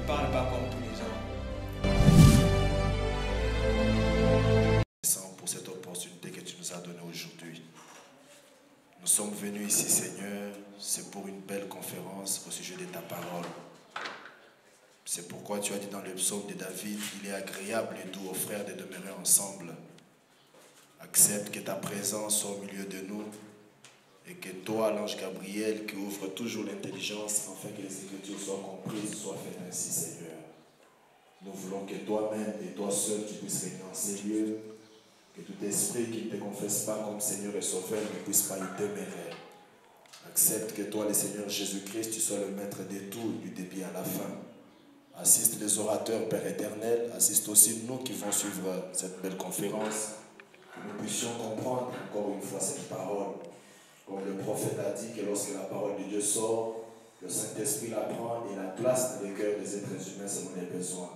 ne parle pas comme tous les hommes. Pour cette opportunité que tu nous as donnée aujourd'hui. Nous sommes venus ici, Seigneur, c'est pour une belle conférence au sujet de ta parole. C'est pourquoi tu as dit dans le psaume de David, il est agréable et doux aux frères de demeurer ensemble. Accepte que ta présence soit au milieu de nous et que toi, l'ange Gabriel, qui ouvre toujours l'intelligence afin que les Écritures soient comprises, soient faites ainsi, Seigneur. Nous voulons que toi-même et toi seul, tu puisses régner en ces lieux, que tout esprit qui ne te confesse pas comme Seigneur et Sauveur ne puisse pas y demeurer. Accepte que toi, le Seigneur Jésus-Christ, tu sois le maître de tout, du début à la fin. Assiste les orateurs, Père éternel, assiste aussi nous qui vont suivre cette belle conférence, que nous puissions comprendre encore une fois cette parole. Comme le prophète a dit que lorsque la parole de Dieu sort, le Saint-Esprit la prend et la place dans les cœurs des êtres humains selon les besoins.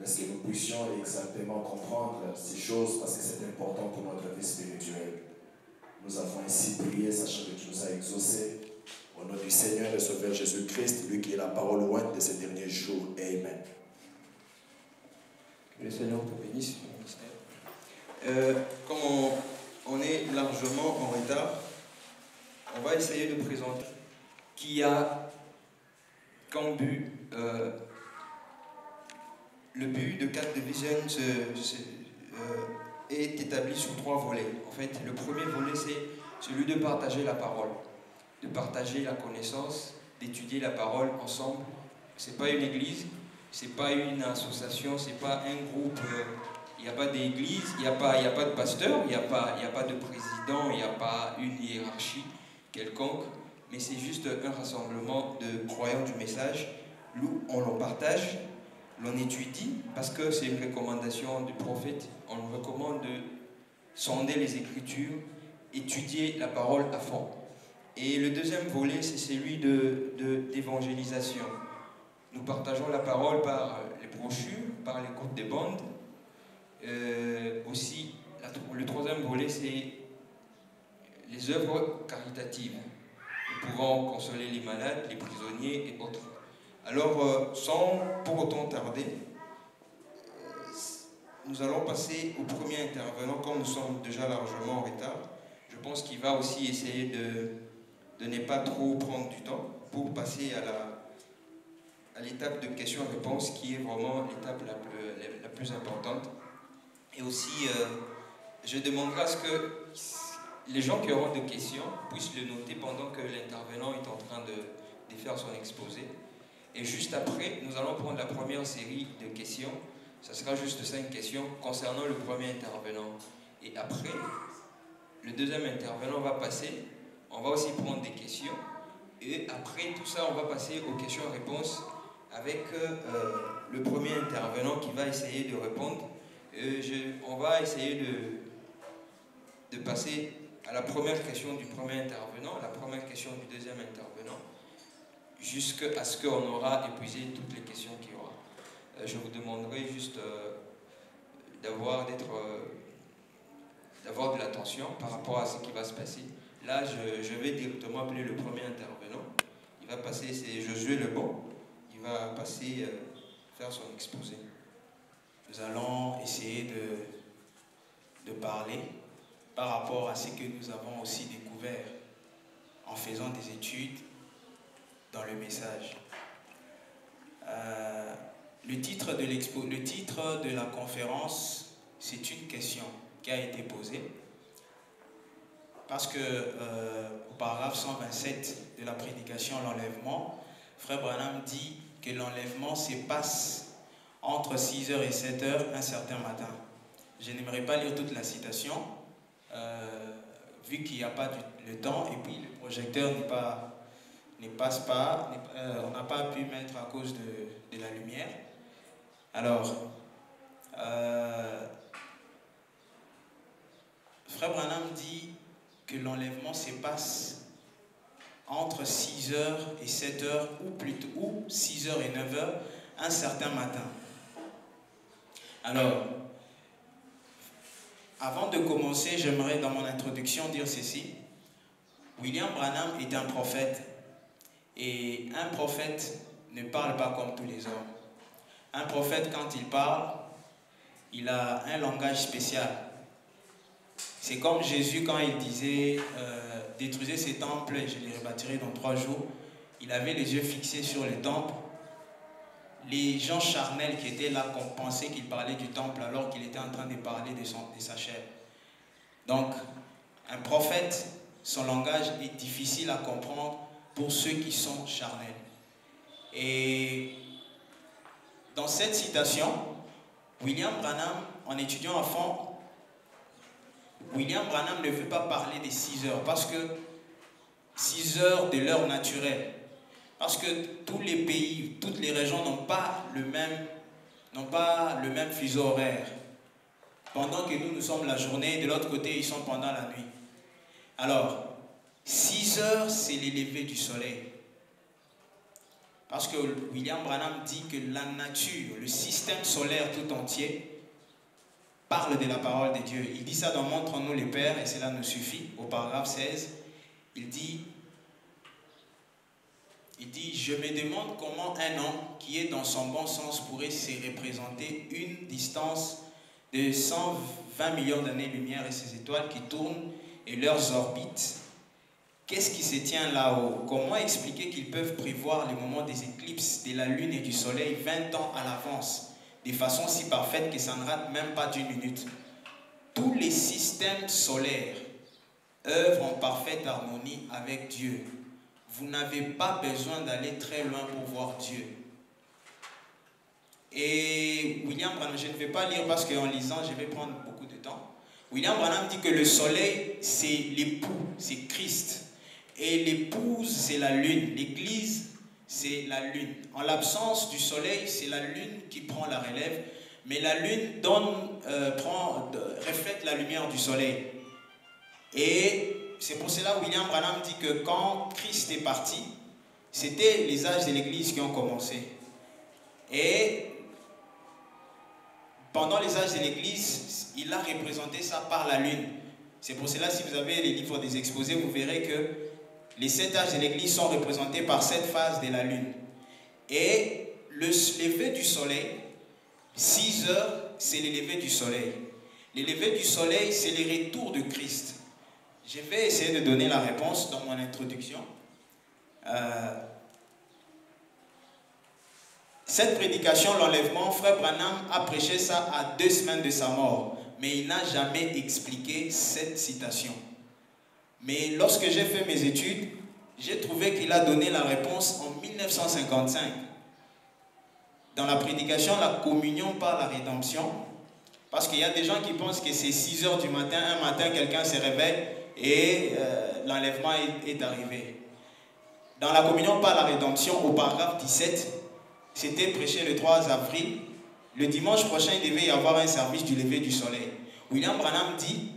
Est-ce que nous puissions exactement comprendre ces choses parce que c'est important pour notre vie spirituelle. Nous avons ainsi prié, sachant que tu nous as exaucés. Au nom du Seigneur et Sauveur Jésus-Christ, lui qui est la parole loin de ces derniers jours. Amen. Que le Seigneur te bénisse, comme on est largement en retard, on va essayer de présenter qui a comme but. Le but de Cat Division est établi sur 3 volets. En fait, le premier volet, c'est celui de partager la parole, de partager la connaissance, d'étudier la parole ensemble. Ce n'est pas une église, ce n'est pas une association, ce n'est pas un groupe. Il n'y a pas d'église, il n'y a pas de pasteur, il n'y a pas de président, il n'y a pas une hiérarchie quelconque, mais c'est juste un rassemblement de croyants du message où on en partage. L'on étudie, parce que c'est une recommandation du prophète, on nous recommande de sonder les Écritures, étudier la parole à fond. Et le deuxième volet, c'est celui d'évangélisation. Nous partageons la parole par les brochures, par l'écoute des bandes. Aussi, le troisième volet, c'est les œuvres caritatives. Nous pouvons consoler les malades, les prisonniers et autres. Alors, sans pour autant tarder, nous allons passer au premier intervenant, comme nous sommes déjà largement en retard. Je pense qu'il va aussi essayer de ne pas trop prendre du temps pour passer à l'étape de questions-réponses, qui est vraiment l'étape la plus importante. Et aussi, je demanderai à ce que les gens qui auront des questions puissent le noter pendant que l'intervenant est en train de faire son exposé. Et juste après, nous allons prendre la première série de questions. Ça sera juste 5 questions concernant le premier intervenant. Et après, le deuxième intervenant va passer. On va aussi prendre des questions. Et après tout ça, on va passer aux questions-réponses avec le premier intervenant qui va essayer de répondre. On va essayer de passer à la première question du premier intervenant, la première question du deuxième intervenant, jusqu'à ce qu'on aura épuisé toutes les questions qu'il y aura. Je vous demanderai juste d'avoir de l'attention par rapport à ce qui va se passer. Là, je vais directement appeler le premier intervenant. Il va passer, c'est Josué Lebon. Il va passer faire son exposé. Nous allons essayer de parler par rapport à ce que nous avons aussi découvert en faisant des études dans le message. Le titre de la conférence, c'est une question qui a été posée parce que au paragraphe 127 de la prédication l'enlèvement, Frère Branham dit que l'enlèvement se passe entre 6h et 7h un certain matin. Je n'aimerais pas lire toute la citation vu qu'il n'y a pas le temps et puis le projecteur ne passe pas, on n'a pas pu mettre à cause de la lumière. Alors, Frère Branham dit que l'enlèvement se passe entre 6h et 7h ou 6h et 9h un certain matin. Alors, avant de commencer, j'aimerais dans mon introduction dire ceci. William Branham est un prophète et un prophète ne parle pas comme tous les hommes. Un prophète, quand il parle, il a un langage spécial. C'est comme Jésus quand il disait détruisez ces temples et je les rebâtirai dans 3 jours. Il avait les yeux fixés sur les temples. Les gens charnels qui étaient là pensaient qu'il parlait du temple alors qu'il était en train de parler de sa chair. Donc, un prophète, son langage est difficile à comprendre pour ceux qui sont charnels. Et dans cette citation, William Branham, en étudiant à fond, William Branham ne veut pas parler des 6 heures, parce que 6 heures de l'heure naturelle, parce que tous les pays, toutes les régions n'ont pas le même fuseau horaire. Pendant que nous sommes la journée, de l'autre côté, ils sont pendant la nuit. Alors, 6 heures, c'est le lever du soleil. Parce que William Branham dit que la nature, le système solaire tout entier, parle de la parole de Dieu. Il dit ça dans Montre-nous les Pères, et cela nous suffit, au paragraphe 16. Il dit, je me demande comment un homme qui est dans son bon sens pourrait se représenter une distance de 120 millions d'années-lumière et ces étoiles qui tournent et leurs orbites. Qu'est-ce qui se tient là-haut? Comment expliquer qu'ils peuvent prévoir les moments des éclipses de la Lune et du Soleil 20 ans à l'avance, de façon si parfaite que ça ne rate même pas d'1 minute? Tous les systèmes solaires œuvrent en parfaite harmonie avec Dieu. Vous n'avez pas besoin d'aller très loin pour voir Dieu. Et William Branham, je ne vais pas lire parce qu'en lisant, je vais prendre beaucoup de temps. William Branham dit que le soleil, c'est l'époux, c'est Christ. Et l'épouse, c'est la lune. L'église, c'est la lune. En l'absence du soleil, c'est la lune qui prend la relève. Mais la lune reflète la lumière du soleil. Et c'est pour cela William Branham dit que quand Christ est parti, c'était les âges de l'église qui ont commencé. Et pendant les âges de l'église, il a représenté ça par la lune. C'est pour cela, si vous avez les livres des exposés, vous verrez que les 7 âges de l'église sont représentés par 7 phases de la lune. Et le lever du soleil, 6 heures, c'est le lever du soleil. Le lever du soleil, c'est le retour de Christ. Je vais essayer de donner la réponse dans mon introduction. Cette prédication, l'enlèvement, Frère Branham a prêché ça à 2 semaines de sa mort, mais il n'a jamais expliqué cette citation. Mais lorsque j'ai fait mes études, j'ai trouvé qu'il a donné la réponse en 1955. Dans la prédication, la communion par la rédemption, parce qu'il y a des gens qui pensent que c'est 6 heures du matin, un matin quelqu'un se réveille et l'enlèvement est arrivé. Dans la communion par la rédemption, au paragraphe 17, c'était prêché le 3 avril. Le dimanche prochain, il devait y avoir un service du lever du soleil. William Branham dit,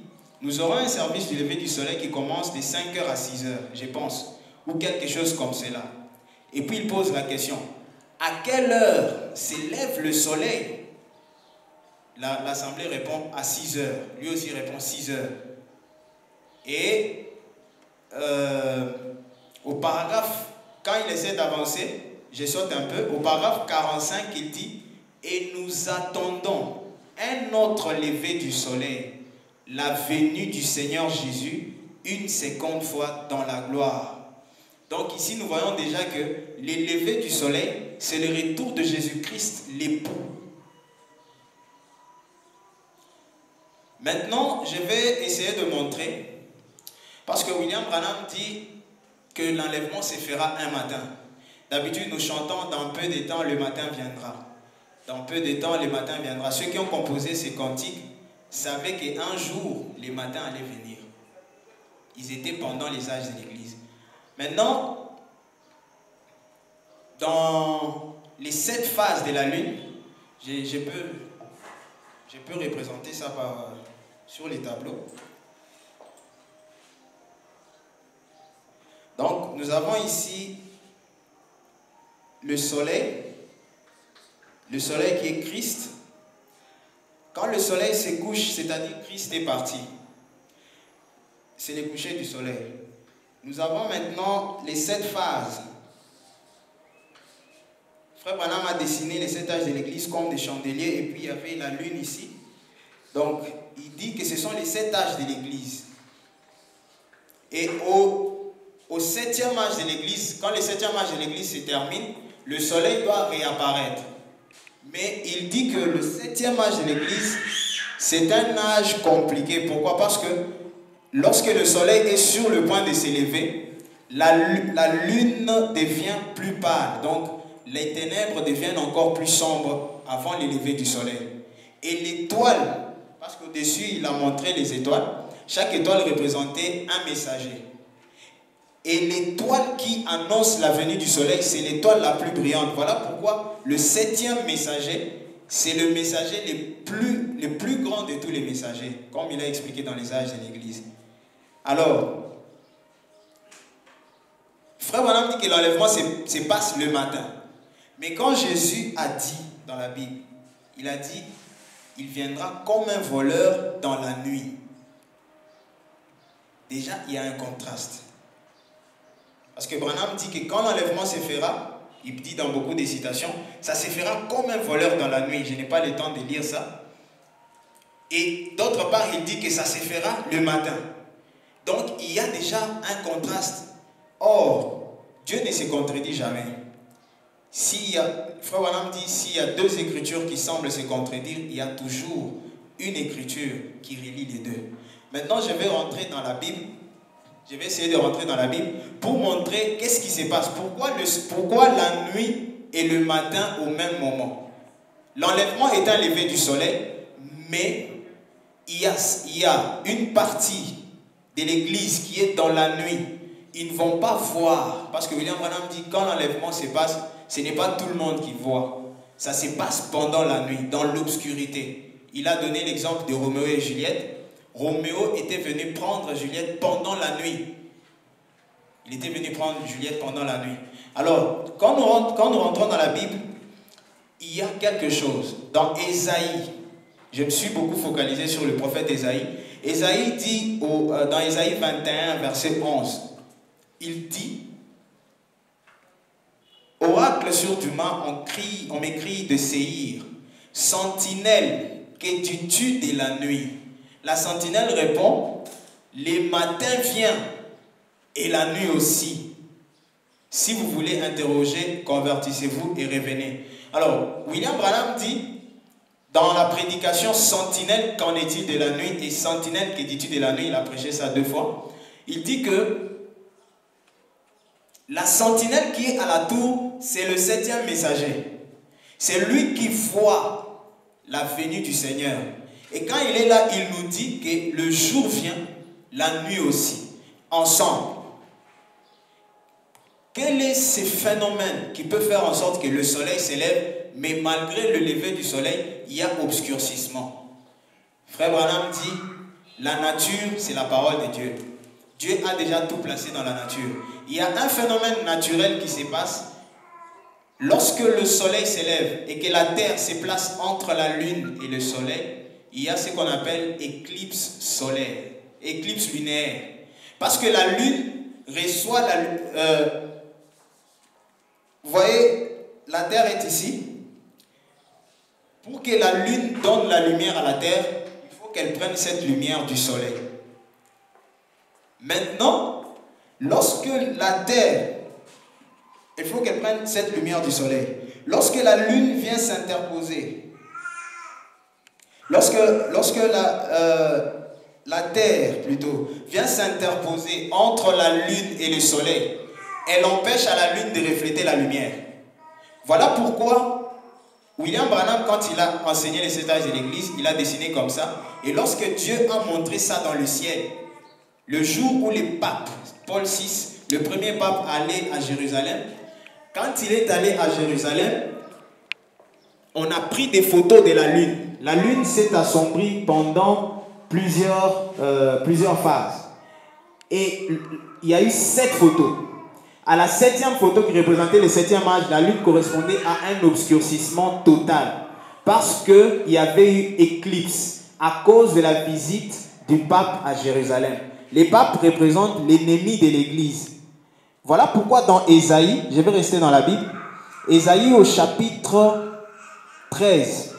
nous aurons un service du lever du soleil qui commence de 5h à 6h, je pense, ou quelque chose comme cela. Et puis il pose la question, à quelle heure s'élève le soleil? L'assemblée répond à 6h. Lui aussi répond 6h. Et au paragraphe, quand il essaie d'avancer, je saute un peu, au paragraphe 45, il dit « Et nous attendons un autre lever du soleil, la venue du Seigneur Jésus, une seconde fois dans la gloire. » Donc ici, nous voyons déjà que le lever du soleil, c'est le retour de Jésus-Christ, l'époux. Maintenant, je vais essayer de montrer, parce que William Branham dit que l'enlèvement se fera un matin. D'habitude, nous chantons « Dans peu de temps, le matin viendra ». Dans peu de temps, le matin viendra. Ceux qui ont composé ces cantiques savaient qu'un jour, le matin allait venir. Ils étaient pendant les âges de l'Église. Maintenant, dans les 7 phases de la lune, je peux représenter ça sur les tableaux. Donc, nous avons ici le soleil qui est Christ. Quand le soleil se couche, c'est-à-dire Christ est parti. C'est le coucher du soleil. Nous avons maintenant les 7 phases. Frère Branham a dessiné les 7 âges de l'église comme des chandeliers et puis il y avait la lune ici. Donc, il dit que ce sont les 7 âges de l'église. Et au 7e âge de l'église, quand le 7e âge de l'église se termine, le soleil doit réapparaître. Mais il dit que le 7e âge de l'église, c'est un âge compliqué. Pourquoi? Parce que lorsque le soleil est sur le point de s'élever, la lune devient plus pâle. Donc, les ténèbres deviennent encore plus sombres avant l'élevé du soleil. Et l'étoile, parce qu'au-dessus, il a montré les étoiles, chaque étoile représentait un messager. Et l'étoile qui annonce la venue du soleil, c'est l'étoile la plus brillante. Voilà pourquoi le 7e messager, c'est le messager le plus grand de tous les messagers, comme il a expliqué dans les âges de l'Église. Alors, Frère Branham dit que l'enlèvement se passe le matin. Mais quand Jésus a dit dans la Bible, il a dit, il viendra comme un voleur dans la nuit. Déjà, il y a un contraste. Parce que Branham dit que quand l'enlèvement se fera, il dit dans beaucoup de citations, ça se fera comme un voleur dans la nuit. Je n'ai pas le temps de lire ça. Et d'autre part, il dit que ça se fera le matin. Donc, il y a déjà un contraste. Or, Dieu ne se contredit jamais. Frère Branham dit, s'il y a 2 écritures qui semblent se contredire, il y a toujours une écriture qui relie les deux. Maintenant, je vais rentrer dans la Bible. Je vais essayer de rentrer dans la Bible pour montrer qu'est-ce qui se passe. Pourquoi la nuit et le matin au même moment? L'enlèvement est un lever du soleil, mais il y a une partie de l'église qui est dans la nuit. Ils ne vont pas voir. Parce que William Branham dit quand l'enlèvement se passe, ce n'est pas tout le monde qui voit. Ça se passe pendant la nuit, dans l'obscurité. Il a donné l'exemple de Roméo et Juliette. Roméo était venu prendre Juliette pendant la nuit. Il était venu prendre Juliette pendant la nuit. Alors, quand nous rentrons dans la Bible, il y a quelque chose. Dans Ésaïe, je me suis beaucoup focalisé sur le prophète Ésaïe. Ésaïe dit, dans Ésaïe 21, verset 11, il dit, « Oracle sur du mât, on m'écrit de Séhir, sentinelle, que dis-tu de la nuit ?» La sentinelle répond, « Les matins viennent et la nuit aussi. Si vous voulez interroger, convertissez-vous et revenez. » Alors, William Branham dit, dans la prédication « Sentinelle, qu'en est-il de la nuit ?» et « Sentinelle, que dis-tu de la nuit ?» Il a prêché ça 2 fois. Il dit que la sentinelle qui est à la tour, c'est le 7e messager. C'est lui qui voit la venue du Seigneur. Et quand il est là, il nous dit que le jour vient, la nuit aussi, ensemble. Quel est ce phénomène qui peut faire en sorte que le soleil s'élève, mais malgré le lever du soleil, il y a obscurcissement? Frère Branham dit, la nature, c'est la parole de Dieu. Dieu a déjà tout placé dans la nature. Il y a un phénomène naturel qui se passe. Lorsque le soleil s'élève et que la terre se place entre la lune et le soleil, il y a ce qu'on appelle éclipse solaire, éclipse lunaire. Parce que la lune reçoit vous voyez, la terre est ici. Pour que la lune donne la lumière à la terre, il faut qu'elle prenne cette lumière du soleil. Maintenant, lorsque la terre, il faut qu'elle prenne cette lumière du soleil. Lorsque la lune vient s'interposer, Lorsque la terre, plutôt, vient s'interposer entre la lune et le soleil, elle empêche à la lune de refléter la lumière. Voilà pourquoi William Branham, quand il a enseigné les 7 âges de l'église, il a dessiné comme ça. Et lorsque Dieu a montré ça dans le ciel, le jour où les papes, Paul VI, le premier pape allait à Jérusalem, quand il est allé à Jérusalem, on a pris des photos de la lune. La lune s'est assombrie pendant plusieurs phases. Et il y a eu 7 photos. À la 7e photo qui représentait le 7e âge, la lune correspondait à un obscurcissement total. Parce qu'il y avait eu éclipse à cause de la visite du pape à Jérusalem. Les papes représentent l'ennemi de l'église. Voilà pourquoi dans Ésaïe, je vais rester dans la Bible, Ésaïe au chapitre 13,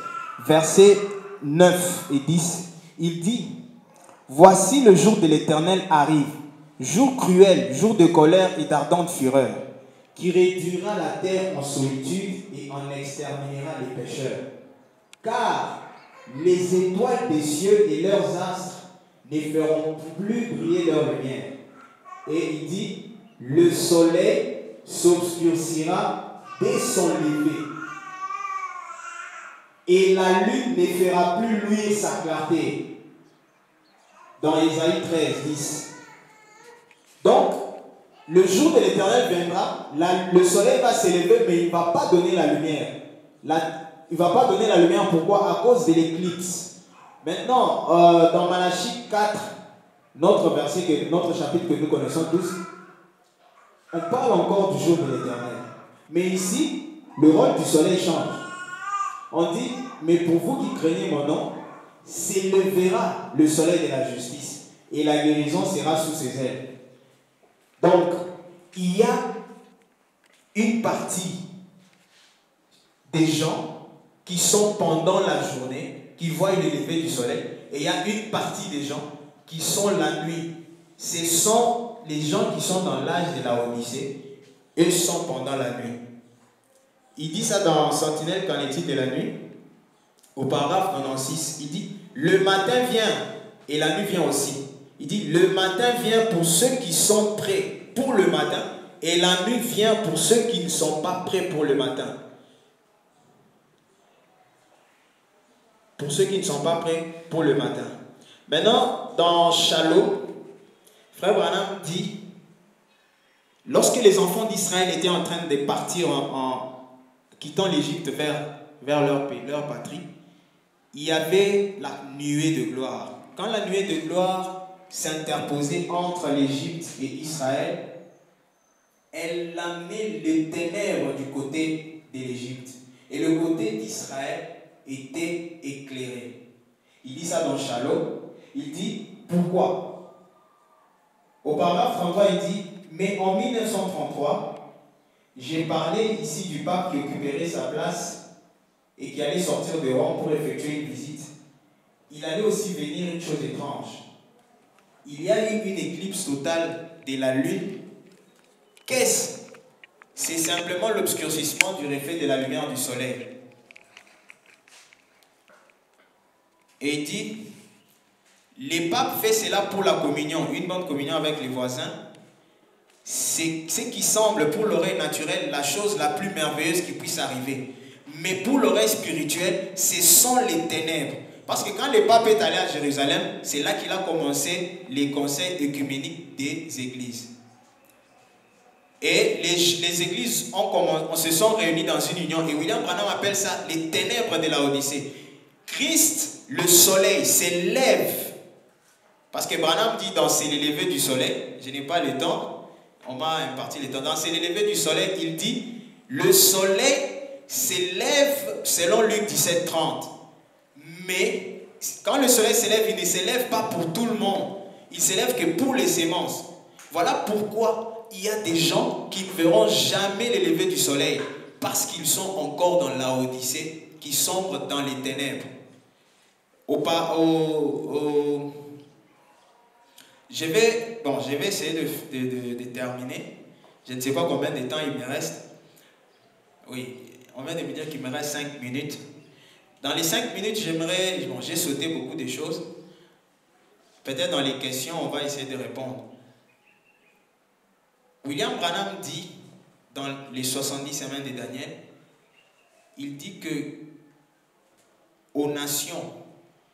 versets 9 et 10, il dit: voici le jour de l'Éternel arrive, jour cruel, jour de colère et d'ardente fureur, qui réduira la terre en solitude et en exterminera les pécheurs. Car les étoiles des cieux et leurs astres ne feront plus briller leur lumière. Et il dit: le soleil s'obscurcira dès son lever, et la lune ne fera plus luire sa clarté. Dans Ésaïe 13, 10. Donc, le jour de l'Éternel viendra, le soleil va s'élever, mais il ne va pas donner la lumière. Il ne va pas donner la lumière, pourquoi? À cause de l'éclipse. Maintenant, dans Malachie 4, notre chapitre que nous connaissons tous, on parle encore du jour de l'Éternel. Mais ici, le rôle du soleil change. On dit: mais pour vous qui craignez mon nom, s'élèvera le soleil de la justice, et la guérison sera sous ses ailes. Donc, il y a une partie des gens qui sont pendant la journée, qui voient le lever du soleil, et il y a une partie des gens qui sont la nuit. Ce sont les gens qui sont dans l'âge de la Odyssée, eux sont pendant la nuit. Il dit ça dans Sentinelle, qu'en est-il de la nuit? Au paragraphe 96, il dit: le matin vient et la nuit vient aussi. Il dit: le matin vient pour ceux qui sont prêts pour le matin, et la nuit vient pour ceux qui ne sont pas prêts pour le matin. Pour ceux qui ne sont pas prêts pour le matin. Maintenant, dans Shalom, Frère Branham dit: lorsque les enfants d'Israël étaient en train de partir en quittant l'Égypte vers leur patrie, il y avait la nuée de gloire. Quand la nuée de gloire s'interposait entre l'Égypte et Israël, elle amenait les ténèbres du côté de l'Égypte. Et le côté d'Israël était éclairé. Il dit ça dans Shalom. Il dit: pourquoi? Au paragraphe 33, il dit: mais en 1933, j'ai parlé ici du pape qui occuperait sa place et qui allait sortir de Rome pour effectuer une visite. Il allait aussi venir une chose étrange. Il y a eu une éclipse totale de la lune. Qu'est-ce? C'est simplement l'obscurcissement du reflet de la lumière du soleil. Et il dit: les papes font cela pour la communion, une bonne communion avec les voisins. C'est ce qui semble pour l'oreille naturelle la chose la plus merveilleuse qui puisse arriver. Mais pour l'oreille spirituelle, ce sont les ténèbres. Parce que quand le pape est allé à Jérusalem, c'est là qu'il a commencé les conseils œcuméniques des églises. Et les églises se sont réunies dans une union. Et William Branham appelle ça les ténèbres de la Odyssée. Christ, le soleil, s'élève. Parce que Branham dit dans C'est le lever du soleil, je n'ai pas le temps, on m'a imparti le temps. Dans C'est le lever du soleil, il dit: le soleil s'élève selon Luc 17:30. Mais quand le soleil s'élève, il ne s'élève pas pour tout le monde. Il s'élève que pour les semences. Voilà pourquoi il y a des gens qui ne verront jamais le lever du soleil. Parce qu'ils sont encore dans la Odyssée, qui sombrent dans les ténèbres. Je vais essayer de terminer. Je ne sais pas combien de temps il me reste. Oui, on vient de me dire qu'il me reste 5 minutes. Dans les 5 minutes, j'ai sauté beaucoup de choses. Peut-être dans les questions, on va essayer de répondre. William Branham dit, dans les 70 semaines de Daniel, il dit que aux nations,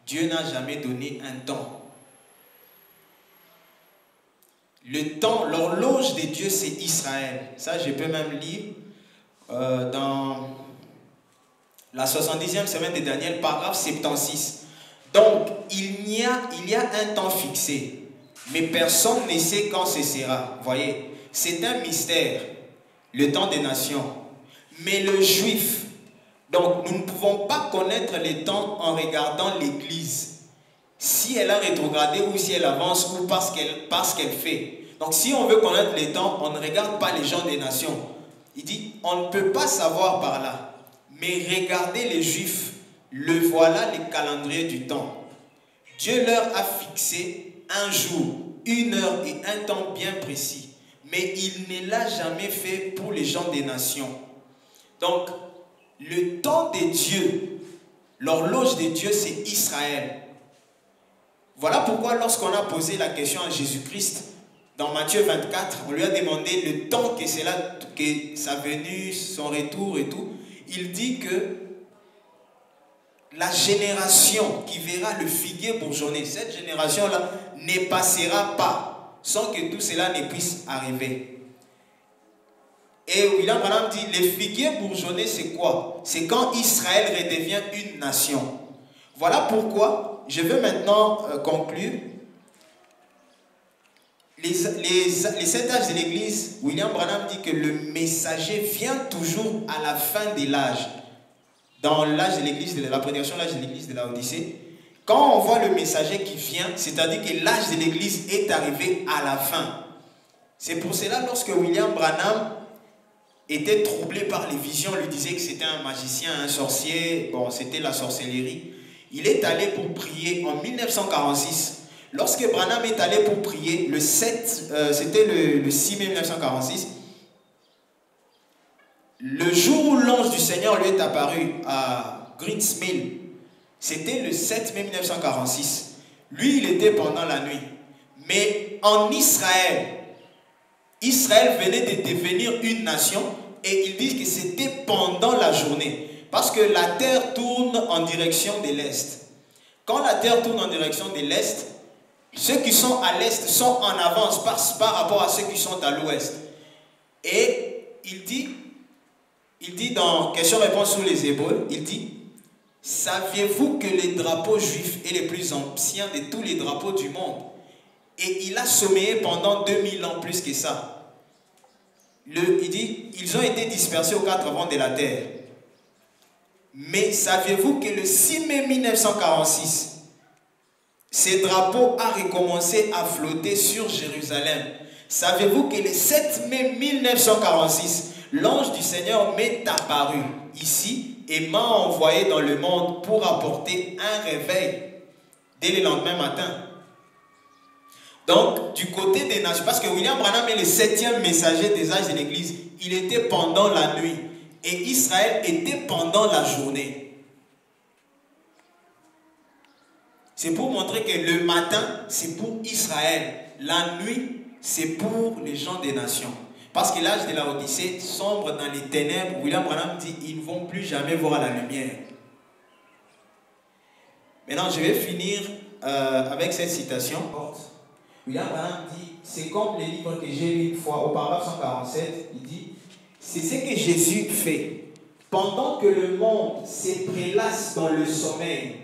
Dieu n'a jamais donné un temps. Le temps, l'horloge de Dieu, c'est Israël. Ça, je peux même lire dans la 70e semaine de Daniel, paragraphe 76. Donc, il y a un temps fixé, mais personne ne sait quand ce sera. Voyez, c'est un mystère, le temps des nations. Mais le juif, donc nous ne pouvons pas connaître les temps en regardant l'Église. Si elle a rétrogradé ou si elle avance ou parce qu'elle fait. Donc si on veut connaître les temps, on ne regarde pas les gens des nations. Il dit, on ne peut pas savoir par là, mais regardez les Juifs, le voilà les calendriers du temps. Dieu leur a fixé un jour, une heure et un temps bien précis, mais il ne l'a jamais fait pour les gens des nations. Donc, le temps de Dieu, l'horloge de Dieu, c'est Israël. Voilà pourquoi lorsqu'on a posé la question à Jésus-Christ, dans Matthieu 24, on lui a demandé le temps que sa venue, son retour et tout. Il dit que la génération qui verra le figuier bourgeonner, cette génération-là ne passera pas sans que tout cela ne puisse arriver. Et William Branham dit, le figuier bourgeonner, c'est quoi? C'est quand Israël redevient une nation. Voilà pourquoi je veux maintenant conclure. Les 7 âges de l'Église, William Branham dit que le messager vient toujours à la fin de l'âge. Dans l'âge de l'Église, la prédication de l'âge de l'Église de la Odyssée, quand on voit le messager qui vient, c'est-à-dire que l'âge de l'Église est arrivé à la fin. C'est pour cela, lorsque William Branham était troublé par les visions, on lui disait que c'était un magicien, un sorcier, bon, c'était la sorcellerie. Il est allé pour prier en 1946. Lorsque Branham est allé pour prier, le 7, c'était le 6 mai 1946, le jour où l'ange du Seigneur lui est apparu à Greens Mill, c'était le 7 mai 1946. Lui, il était pendant la nuit. Mais en Israël, Israël venait de devenir une nation et ils disent que c'était pendant la journée. Parce que la terre tourne en direction de l'Est. Quand la terre tourne en direction de l'Est, ceux qui sont à l'Est sont en avance par rapport à ceux qui sont à l'Ouest. Et il dit dans question-réponse sur les Hébreux, il dit, saviez-vous que les drapeaux juifs est le plus ancien de tous les drapeaux du monde? Et il a sommeillé pendant 2000 ans plus que ça. Il dit, ils ont été dispersés aux 4 vents de la terre. Mais saviez-vous que le 6 mai 1946, ces drapeaux a recommencé à flotter sur Jérusalem? Savez-vous que le 7 mai 1946, l'ange du Seigneur m'est apparu ici et m'a envoyé dans le monde pour apporter un réveil dès le lendemain matin? Donc, du côté des nations, parce que William Branham est le 7e messager des âges de l'Église, il était pendant la nuit et Israël était pendant la journée. C'est pour montrer que le matin, c'est pour Israël. La nuit, c'est pour les gens des nations. Parce que l'âge de la Odyssée sombre dans les ténèbres. William Branham dit, ils ne vont plus jamais voir la lumière. Maintenant, je vais finir avec cette citation. William Branham dit, c'est comme le livre que j'ai lu une fois, au paragraphe 147, il dit, c'est ce que Jésus fait. Pendant que le monde se prélasse dans le sommeil,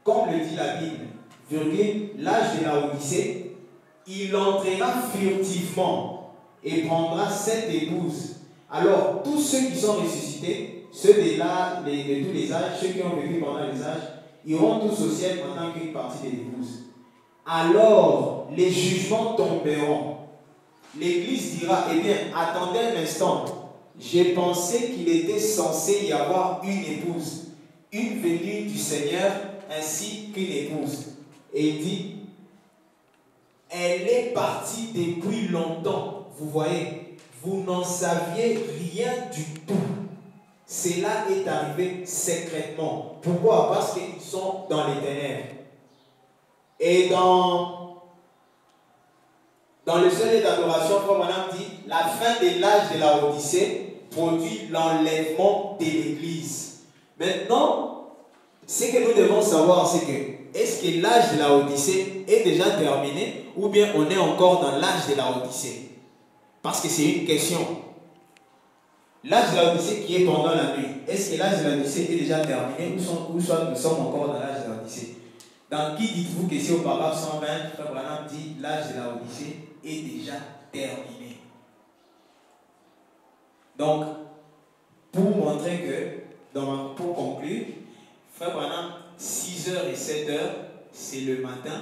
comme le dit la Bible, virgule, l'âge de la Odyssée, il entrera furtivement et prendra 7 épouses. Alors, tous ceux qui sont ressuscités, ceux de tous les âges, ceux qui ont vécu pendant les âges, iront tous au ciel pendant qu'une partie des épouses. Alors, les jugements tomberont. L'Église dira, eh bien, attendez un instant, j'ai pensé qu'il était censé y avoir une épouse, une venue du Seigneur, ainsi qu'une épouse. Et il dit, elle est partie depuis longtemps. Vous voyez, vous n'en saviez rien du tout. Cela est arrivé secrètement. Pourquoi? Parce qu'ils sont dans les ténèbres. Et dans le seuil d'adoration, comme Madame dit, la fin de l'âge de la Odyssée produit l'enlèvement de l'Église. Maintenant, ce que nous devons savoir, c'est que est-ce que l'âge de la Odyssée est déjà terminé ou bien on est encore dans l'âge de la Odyssée? Parce que c'est une question. L'âge de la Odyssée qui est pendant la nuit, est-ce que l'âge de la Odyssée est déjà terminé ou soit nous sommes encore dans l'âge de la Odyssée? Dans qui dites-vous que si au paragraphe 120, Frère Branham dit l'âge de la Odyssée est déjà terminé? Donc, pour montrer que, pour conclure, Frère Branham, 6h et 7h, c'est le matin.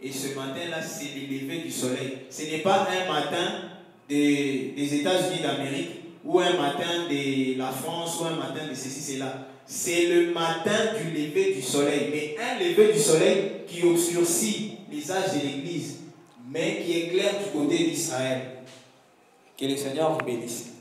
Et ce matin-là, c'est le lever du soleil. Ce n'est pas un matin des États-Unis d'Amérique ou un matin de la France, ou un matin de ceci, cela. C'est le matin du lever du soleil. Mais un lever du soleil qui obscurcit les âges de l'Église, mais qui éclaire du côté d'Israël. Que le Seigneur vous bénisse.